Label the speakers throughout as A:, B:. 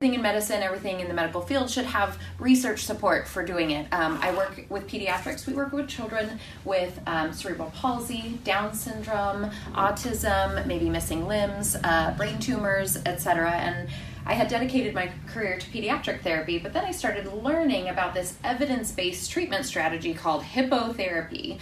A: in medicine, everything in the medical field should have research support for doing it. I work with pediatrics. We work with children with cerebral palsy, Down syndrome, autism, maybe missing limbs, brain tumors, etc. And I had dedicated my career to pediatric therapy, but then I started learning about this evidence-based treatment strategy called hippotherapy.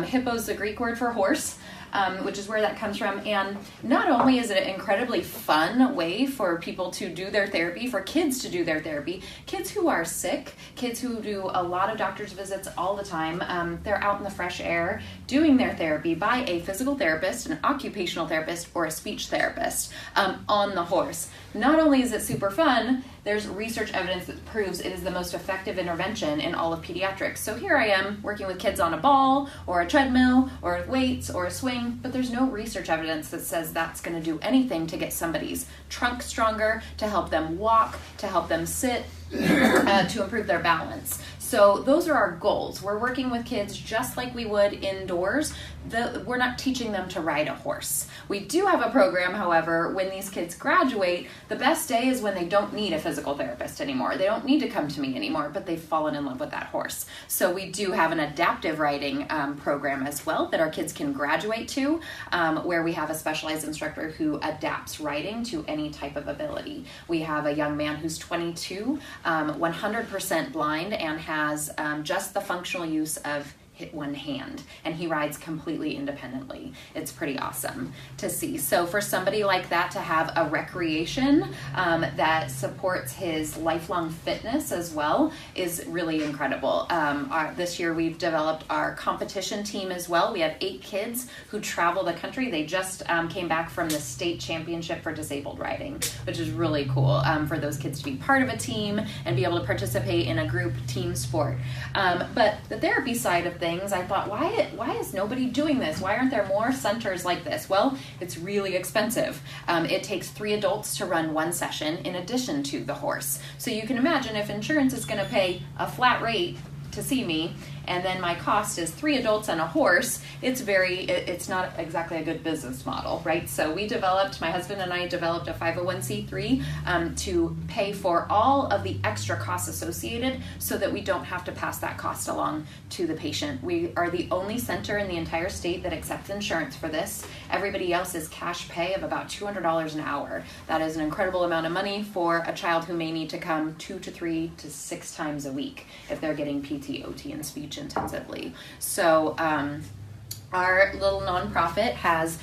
A: Hippo is the Greek word for horse, which is where that comes from. And not only is it an incredibly fun way for people to do their therapy, for kids to do their therapy, kids who are sick, kids who do a lot of doctor's visits all the time, they're out in the fresh air doing their therapy by a physical therapist, an occupational therapist, or a speech therapist on the horse. Not only is it super fun, there's research evidence that proves it is the most effective intervention in all of pediatrics. So here I am working with kids on a ball or a treadmill or weights or a swing, but there's no research evidence that says that's going to do anything to get somebody's trunk stronger, to help them walk, to help them sit, to improve their balance. So those are our goals. We're working with kids just like we would indoors. We're not teaching them to ride a horse. We do have a program, however, when these kids graduate, the best day is when they don't need a physical therapist anymore. They don't need to come to me anymore, but they've fallen in love with that horse. So we do have an adaptive riding program as well that our kids can graduate to, where we have a specialized instructor who adapts riding to any type of ability. We have a young man who's 22, 100% blind, and has just the functional use of one hand, and he rides completely independently. It's pretty awesome to see. So for somebody like that to have a recreation that supports his lifelong fitness as well is really incredible. This year we've developed our competition team as well. We have 8 kids who travel the country. They just came back from the state championship for disabled riding, which is really cool for those kids to be part of a team and be able to participate in a group team sport. But the therapy side of things, I thought, why is nobody doing this? Why aren't there more centers like this? Well, it's really expensive. It takes 3 adults to run 1 session in addition to the horse. So you can imagine if insurance is going to pay a flat rate to see me, and then my cost is 3 adults and a horse, it's not exactly a good business model, right? So my husband and I developed a 501c3 to pay for all of the extra costs associated so that we don't have to pass that cost along to the patient. We are the only center in the entire state that accepts insurance for this. Everybody else is cash pay of about $200 an hour. That is an incredible amount of money for a child who may need to come 2 to 3 to 6 times a week if they're getting PT, OT, and speech intensively. So our little nonprofit has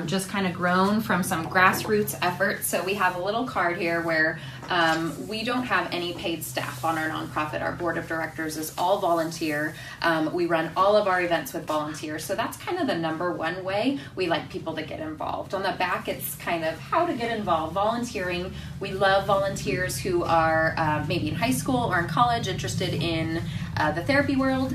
A: just kind of grown from some grassroots efforts. So we have a little card here where we don't have any paid staff on our nonprofit. Our board of directors is all volunteer. We run all of our events with volunteers. So that's kind of the number one way we like people to get involved. On the back, it's kind of how to get involved. Volunteering. We love volunteers who are maybe in high school or in college interested in the therapy world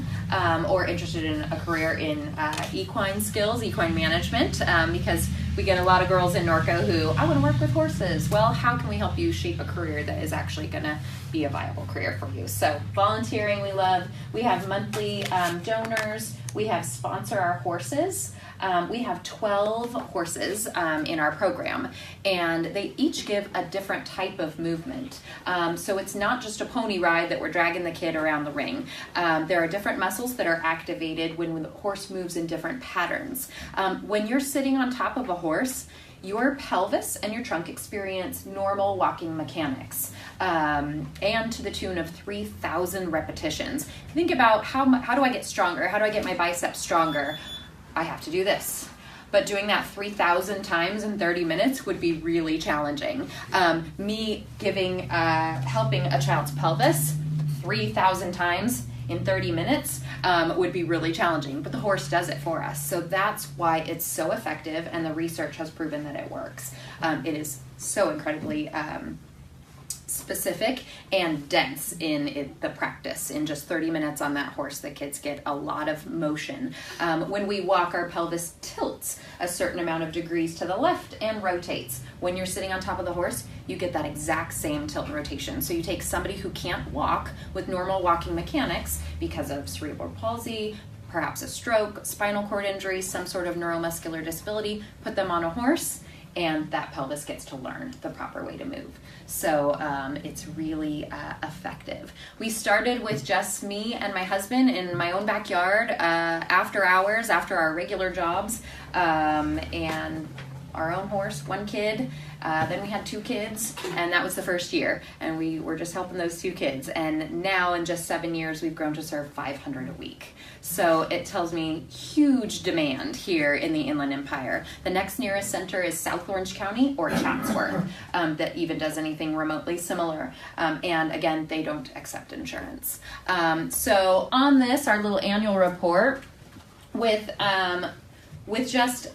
A: or interested in a career in equine skills, equine management, because we get a lot of girls in Norco who, I want to work with horses. Well, how can we help you shape a career that is actually going to be a viable career for you? So volunteering we love. We have monthly donors. We have sponsor our horses. We have 12 horses in our program, and they each give a different type of movement. So it's not just a pony ride that we're dragging the kid around the ring. There are different muscles that are activated when the horse moves in different patterns. When you're sitting on top of a horse, your pelvis and your trunk experience normal walking mechanics, and to the tune of 3,000 repetitions. Think about how do I get stronger? How do I get my biceps stronger? I have to do this. But doing that 3,000 times in 30 minutes would be really challenging. Me helping a child's pelvis 3,000 times in 30 minutes would be really challenging, but the horse does it for us. So that's why it's so effective, and the research has proven that it works. It is so incredibly specific and dense in the practice. In just 30 minutes on that horse, the kids get a lot of motion. When we walk, our pelvis tilts a certain amount of degrees to the left and rotates. When you're sitting on top of the horse, you get that exact same tilt and rotation. So you take somebody who can't walk with normal walking mechanics because of cerebral palsy, perhaps a stroke, spinal cord injury, some sort of neuromuscular disability, put them on a horse, and that pelvis gets to learn the proper way to move. So it's really effective. We started with just me and my husband in my own backyard after hours, after our regular jobs, and our own horse, one kid. Then we had 2 kids, and that was the first year, and we were just helping those 2 kids. And now in just 7 years, we've grown to serve 500 a week. So it tells me huge demand here in the Inland Empire. The next nearest center is South Orange County or Chatsworth that even does anything remotely similar. And again, they don't accept insurance. So on this, our little annual report with just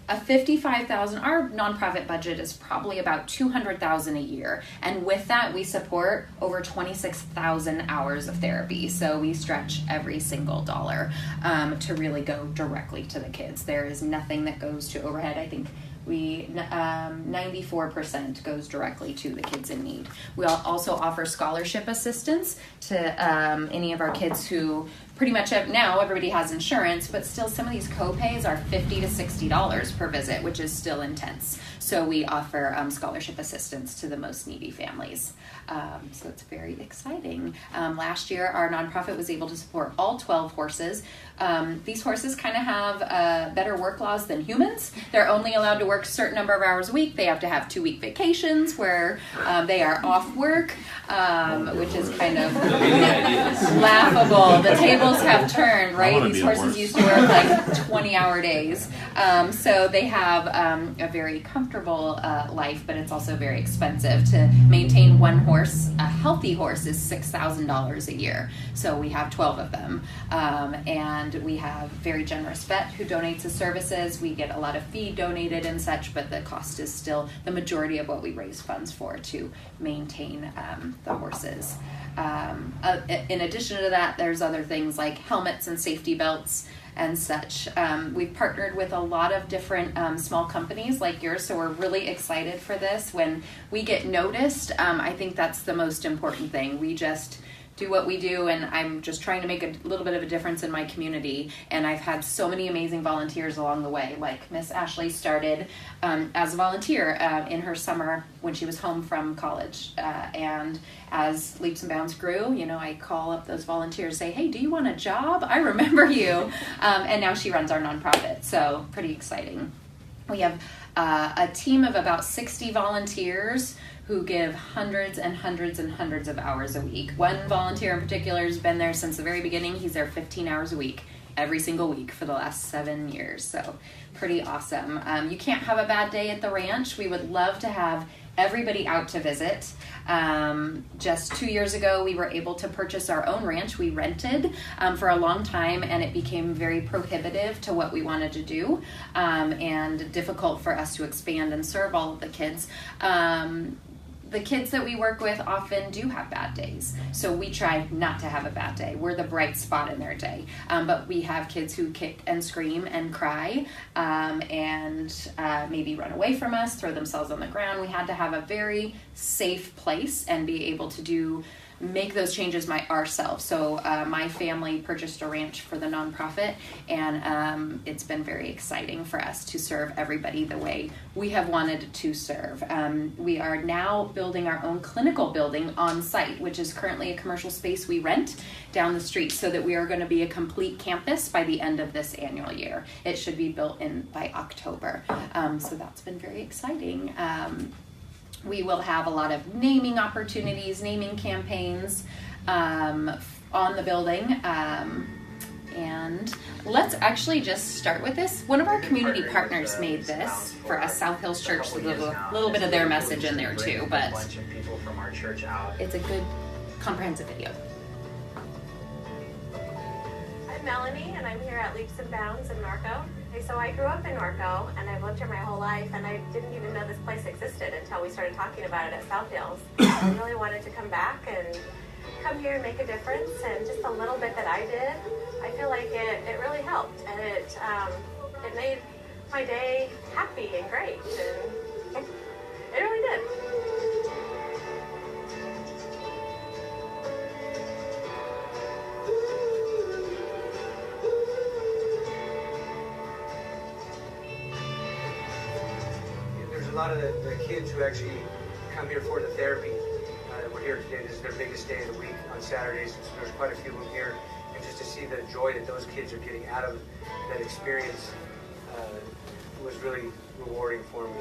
A: a $55,000, our nonprofit budget is probably about $200,000 a year. And with that, we support over 26,000 hours of therapy. So we stretch every single dollar to really go directly to the kids. There is nothing that goes to overhead. I think 94% goes directly to the kids in need. We also offer scholarship assistance to any of our kids who pretty much now everybody has insurance, but still some of these co-pays are $50 to $60 per visit, which is still intense. So we offer scholarship assistance to the most needy families. So it's very exciting. Last year, our nonprofit was able to support all 12 horses. These horses kind of have better work laws than humans. They're only allowed to work a certain number of hours a week. They have to have 2-week vacations where they are off work, which is kind of laughable. The tables have turned, right? These horses used to work like 20-hour days. So they have a very comfortable life, but it's also very expensive to maintain one horse. A healthy horse is $6,000 a year. So we have 12 of them. And we have very generous vet who donates his services. We get a lot of feed donated and such, but the cost is still the majority of what we raise funds for to maintain the horses. In addition to that, there's other things like helmets and safety belts and such. We've partnered with a lot of different small companies like yours, so we're really excited for this. When we get noticed, I think that's the most important thing. We just do what we do, and I'm just trying to make a little bit of a difference in my community. And I've had so many amazing volunteers along the way. Like Miss Ashley started as a volunteer in her summer when she was home from college. And as Leaps and Bounds grew, I call up those volunteers, say, hey, do you want a job? I remember you. And now she runs our nonprofit, so pretty exciting. We have a team of about 60 volunteers who give hundreds and hundreds and hundreds of hours a week. One volunteer in particular has been there since the very beginning. He's there 15 hours a week, every single week for the last 7 years. So pretty awesome. You can't have a bad day at the ranch. We would love to have everybody out to visit. Just 2 years ago, we were able to purchase our own ranch. We rented for a long time, and it became very prohibitive to what we wanted to do and difficult for us to expand and serve all of the kids. The kids that we work with often do have bad days, so we try not to have a bad day. We're the bright spot in their day, but we have kids who kick and scream and cry and maybe run away from us, throw themselves on the ground. We had to have a very safe place and be able to make those changes ourselves. So my family purchased a ranch for the nonprofit, and it's been very exciting for us to serve everybody the way we have wanted to serve. We are now building our own clinical building on site, which is currently a commercial space we rent down the street, so that we are going to be a complete campus by the end of this annual year. It should be built in by October. So that's been very exciting. We will have a lot of naming opportunities, naming campaigns on the building. And let's actually just start with this. One of our community partners made this for us, South Hills Church, a little bit of their message in there too, but it's a good comprehensive video.
B: I'm Melanie, and I'm here at Leaps and Bounds in Norco. So I grew up in Norco, and I've lived here my whole life, and I didn't even know this place existed until we started talking about it at South Hills. I really wanted to come back and come here and make a difference, and just a little bit that I did, I feel like it really helped, and it made my day happy and great, and it really did.
C: There's lot of the kids who actually come here for the therapy. We're here today. This is their biggest day of the week on Saturdays, so there's quite a few of them here. And just to see the joy that those kids are getting out of that experience was really rewarding for me.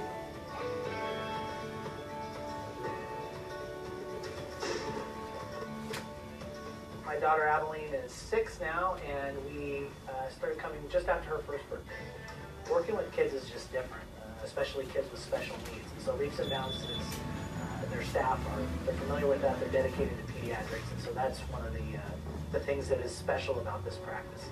D: My daughter Adeline is 6 now, and we started coming just after her first birthday. Working with kids is just different, especially kids with special needs. And so Leaps and Bounds is, their staff they're familiar with that. They're dedicated to pediatrics, and so that's one of the things that is special about this practice.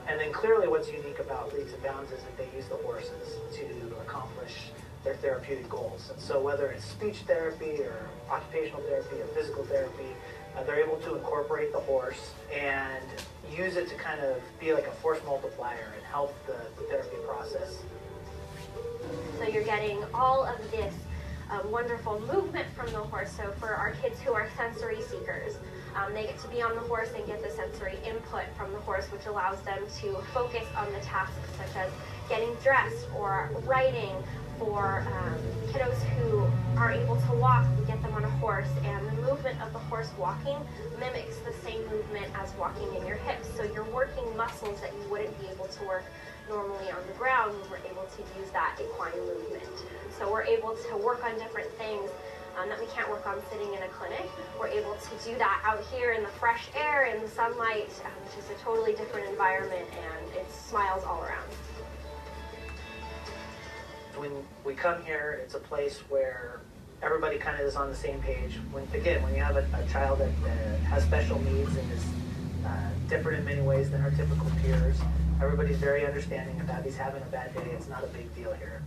D: And then clearly what's unique about Leaps and Bounds is that they use the horses to accomplish their therapeutic goals. And so whether it's speech therapy or occupational therapy or physical therapy, they're able to incorporate the horse and use it to kind of be like a force multiplier and help the therapy process.
B: So you're getting all of this wonderful movement from the horse. So for our kids who are sensory seekers, they get to be on the horse and get the sensory input from the horse, which allows them to focus on the tasks such as getting dressed or writing. For kiddos who are able to walk, we get them on a horse, and the movement of the horse walking mimics the same movement as walking in your hips. So you're working muscles that you wouldn't be able to work normally on the ground when we're able to use that equine movement. So we're able to work on different things that we can't work on sitting in a clinic. We're able to do that out here in the fresh air, in the sunlight, which is a totally different environment, and it smiles all around.
D: When we come here, it's a place where everybody kind of is on the same page. When you have a child that has special needs and is different in many ways than our typical peers, everybody's very understanding of that. He's having a bad day. It's not a big deal here.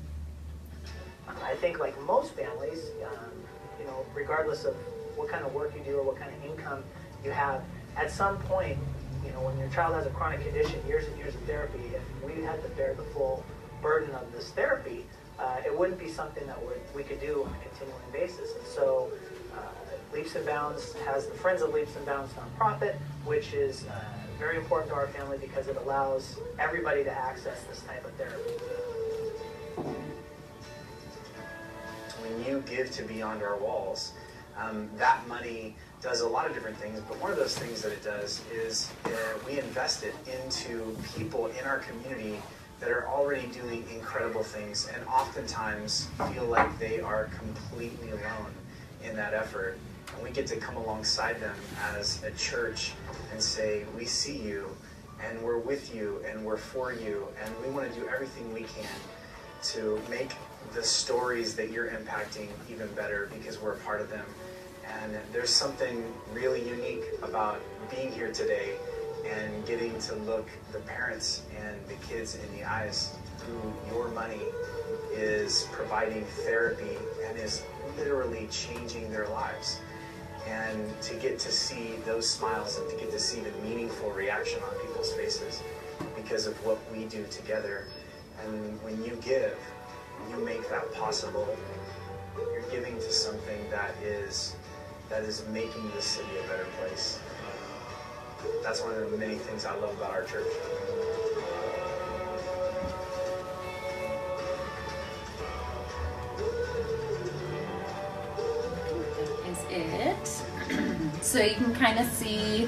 D: I think like most families, regardless of what kind of work you do or what kind of income you have, at some point, when your child has a chronic condition, years and years of therapy, if we had to bear the full burden of this therapy, it wouldn't be something that we could do on a continuing basis. And so Leaps and Bounds has the Friends of Leaps and Bounds nonprofit, which is very important to our family because it allows everybody to access this type of therapy.
E: When you give to Beyond Our Walls, that money does a lot of different things, but one of those things that it does is we invest it into people in our community that are already doing incredible things and oftentimes feel like they are completely alone in that effort. And we get to come alongside them as a church and say, we see you and we're with you and we're for you and we want to do everything we can to make the stories that you're impacting even better because we're a part of them. And there's something really unique about being here today and getting to look the parents and the kids in the eyes through your money is providing therapy and is literally changing their lives. And to get to see those smiles and to get to see the meaningful reaction on people's faces because of what we do together. And when you give, you make that possible. You're giving to something that is making the city a better place. That's one of the many things I love about our church.
A: That is it. So you can kind of see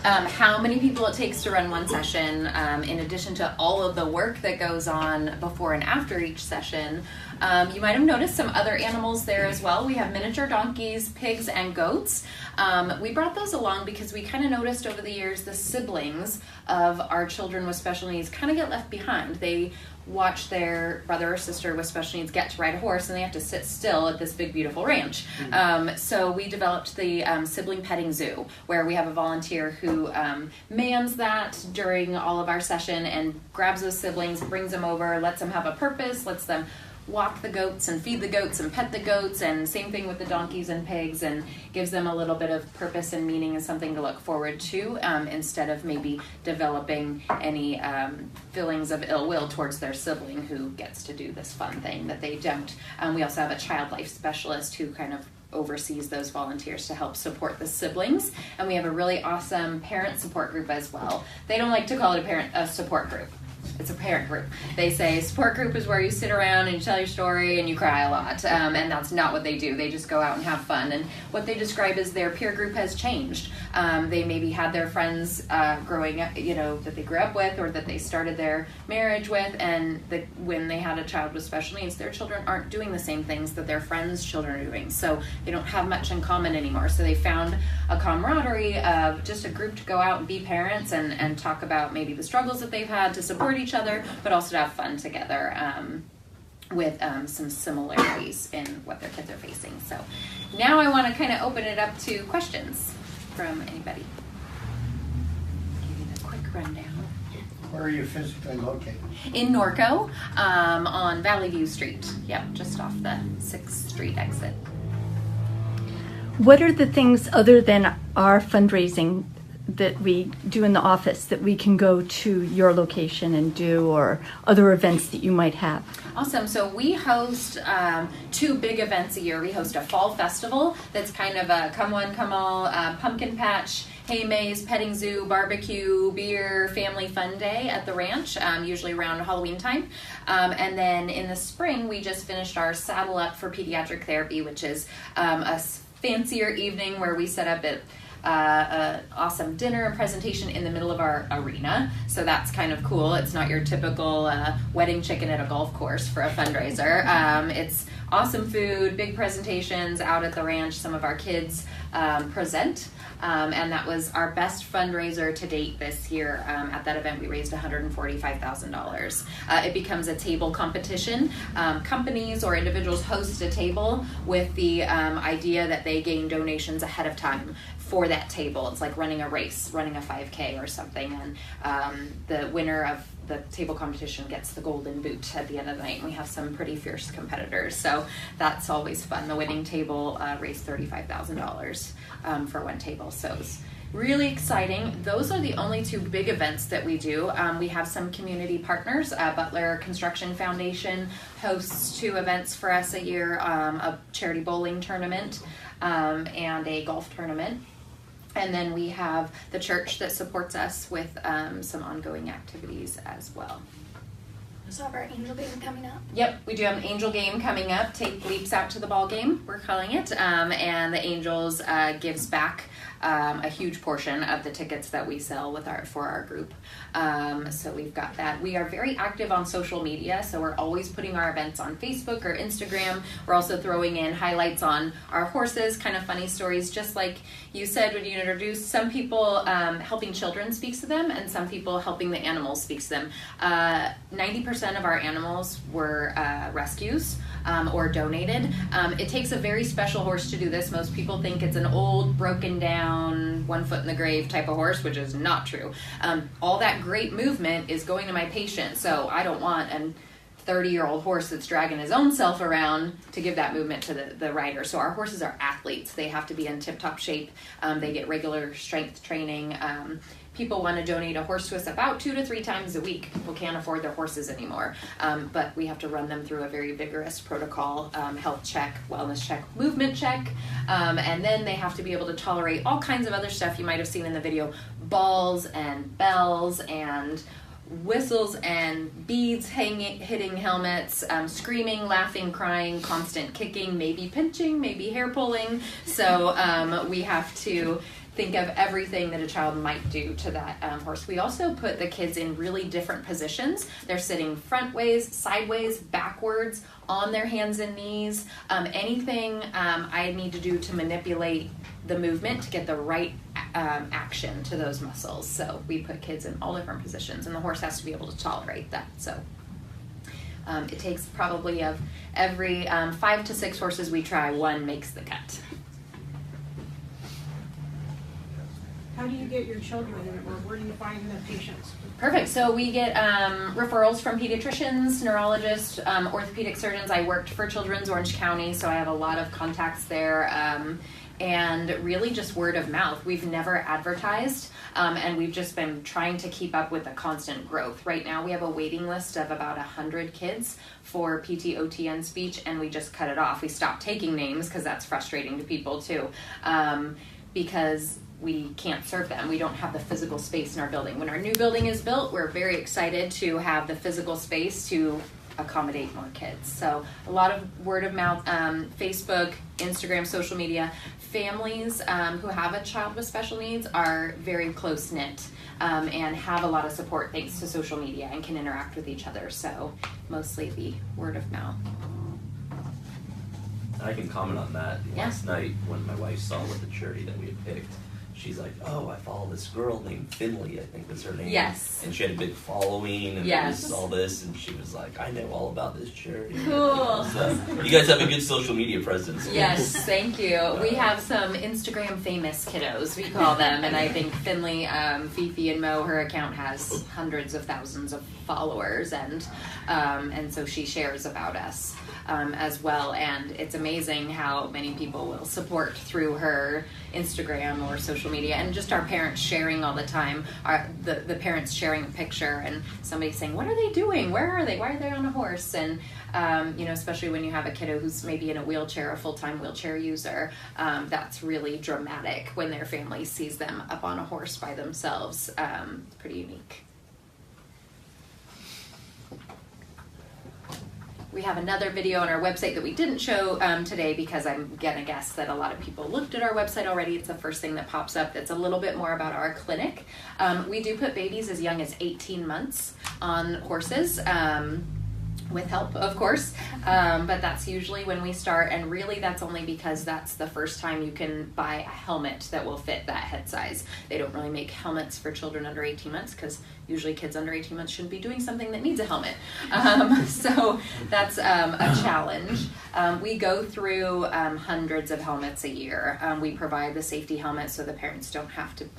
A: how many people it takes to run one session, in addition to all of the work that goes on before and after each session. You might have noticed some other animals there as well. We have miniature donkeys, pigs, and goats. We brought those along because we kind of noticed over the years the siblings of our children with special needs kind of get left behind. They watch their brother or sister with special needs get to ride a horse and they have to sit still at this big beautiful ranch. So we developed the sibling petting zoo, where we have a volunteer who mans that during all of our session and grabs those siblings, brings them over, lets them have a purpose, lets them walk the goats and feed the goats and pet the goats, and same thing with the donkeys and pigs, and gives them a little bit of purpose and meaning and something to look forward to, instead of maybe developing any feelings of ill will towards their sibling who gets to do this fun thing that they don't. We also have a child life specialist who kind of oversees those volunteers to help support the siblings, and we have a really awesome parent support group as well. They don't like to call it a support group. it's a parent group. They say support group is where you sit around and you tell your story and you cry a lot, and that's not what they do. They just go out and have fun. And what they describe is their peer group has changed. They maybe had their friends growing up, that they grew up with or that they started their marriage with, and when they had a child with special needs, their children aren't doing the same things that their friends' children are doing. So they don't have much in common anymore. So they found a camaraderie of just a group to go out and be parents and talk about maybe the struggles that they've had to support each other, but also to have fun together with some similarities in what their kids are facing. So now I want to kind of open it up to questions from anybody. Give you the quick rundown.
F: Where are you physically located?
A: In Norco, on Valley View Street. Yep, just off the 6th Street exit.
G: What are the things other than our fundraising that we do in the office that we can go to your location and do, or other events that you might have?
A: Awesome. So we host 2 big events a year. We host a fall festival that's kind of a come one, come all, pumpkin patch, hay maze, petting zoo, barbecue, beer, family fun day at the ranch, usually around Halloween time. And then in the spring, we just finished our Saddle Up for Pediatric Therapy, which is a fancier evening where we set up an awesome dinner and presentation in the middle of our arena. So that's kind of cool. It's not your typical wedding chicken at a golf course for a fundraiser. It's awesome food, big presentations out at the ranch. Some of our kids present. And that was our best fundraiser to date this year. At that event, we raised $145,000. It becomes a table competition. Companies or individuals host a table with the idea that they gain donations ahead of time for that table. It's like running a race, running a 5K or something. And the winner of the table competition gets the golden boot at the end of the night. And we have some pretty fierce competitors. So that's always fun. The winning table raised $35,000 for one table. So it's really exciting. Those are the only 2 big events that we do. We have some community partners. Butler Construction Foundation hosts 2 events for us a year, a charity bowling tournament and a golf tournament. And then we have the church that supports us with some ongoing activities as well.
H: So have our angel game coming up?
A: Yep, we do have an angel game coming up. Take Leaps Out to the Ball Game, we're calling it. And the Angels gives back a huge portion of the tickets that we sell for our group. So we've got that. We are very active on social media, so we're always putting our events on Facebook or Instagram. We're also throwing in highlights on our horses, kind of funny stories, just like you said when you introduced. Some people helping children speaks to them, and some people helping the animals speaks to them. 90% of our animals were rescues or donated. It takes a very special horse to do this. Most people think it's an old, broken down, 1 foot in the grave type of horse, which is not true. All that great movement is going to my patient, so I don't want a 30-year-old horse that's dragging his own self around to give that movement to the rider. So our horses are athletes. They have to be in tip-top shape. They get regular strength training. People want to donate a horse to us about 2 to 3 times a week. People can't afford their horses anymore. But we have to run them through a very vigorous protocol, health check, wellness check, movement check. And then they have to be able to tolerate all kinds of other stuff you might have seen in the video. Balls and bells and whistles and beads hitting helmets, screaming, laughing, crying, constant kicking, maybe pinching, maybe hair pulling. So we have to think of everything that a child might do to that horse. We also put the kids in really different positions. They're sitting front ways, sideways, backwards, on their hands and knees. Anything I need to do to manipulate the movement to get the right action to those muscles. So we put kids in all different positions, and the horse has to be able to tolerate that. So it takes probably of every 5 to 6 horses we try, 1 makes the cut.
I: How do you get your children, or where do you find the patients?
A: Perfect. So we get referrals from pediatricians, neurologists, orthopedic surgeons. I worked for Children's Orange County, so I have a lot of contacts there. And really just word of mouth. We've never advertised, and we've just been trying to keep up with the constant growth. Right now we have a waiting list of about 100 kids for PT, OT, and speech, and we just cut it off. We stopped taking names because that's frustrating to people too. because we can't serve them. We don't have the physical space in our building. When our new building is built, we're very excited to have the physical space to accommodate more kids. So a lot of word of mouth, Facebook, Instagram, social media. Families who have a child with special needs are very close knit and have a lot of support thanks to social media and can interact with each other. So mostly the word of mouth.
J: I can comment on that.
A: Yeah.
J: Last night when my wife saw what the charity that we had picked, she's like, oh, I follow this girl named Finley, I think was her name.
A: Yes.
J: And she had a big following and
A: Yes.
J: there was all this, and she was like, I know all about this charity.
A: Cool.
J: So, you guys have a good social media presence.
A: Yes, thank you. We have some Instagram famous kiddos, we call them, and I think Finley, Fifi, and Mo, her account has hundreds of thousands of followers, and so she shares about us as well, and it's amazing how many people will support through her Instagram or social media, and just our parents sharing all the time, the parents sharing a picture and somebody saying, what are they doing? Where are they? Why are they on a horse? And especially when you have a kiddo who's maybe in a wheelchair, a full-time wheelchair user, that's really dramatic when their family sees them up on a horse by themselves. Pretty unique. We have another video on our website that we didn't show today because I'm gonna guess that a lot of people looked at our website already. It's the first thing that pops up. That's a little bit more about our clinic. We do put babies as young as 18 months on horses. With help, of course, but that's usually when we start, and really that's only because that's the first time you can buy a helmet that will fit that head size. They don't really make helmets for children under 18 months because usually kids under 18 months shouldn't be doing something that needs a helmet. So that's a challenge. We go through hundreds of helmets a year. We provide the safety helmet so the parents don't have to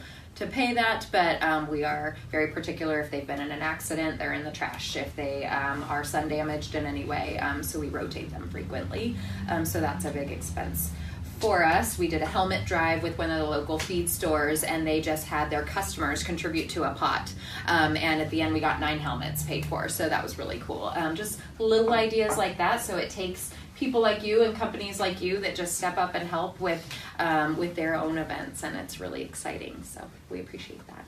A: pay that, but we are very particular if they've been in an accident, they're in the trash, if they are sun damaged in any way, so we rotate them frequently, so that's a big expense for us. We did a helmet drive with one of the local feed stores, and they just had their customers contribute to a pot, and at the end we got 9 helmets paid for, so that was really cool. Just little ideas like that, so it takes people like you and companies like you that just step up and help with their own events, and it's really exciting, so we appreciate that.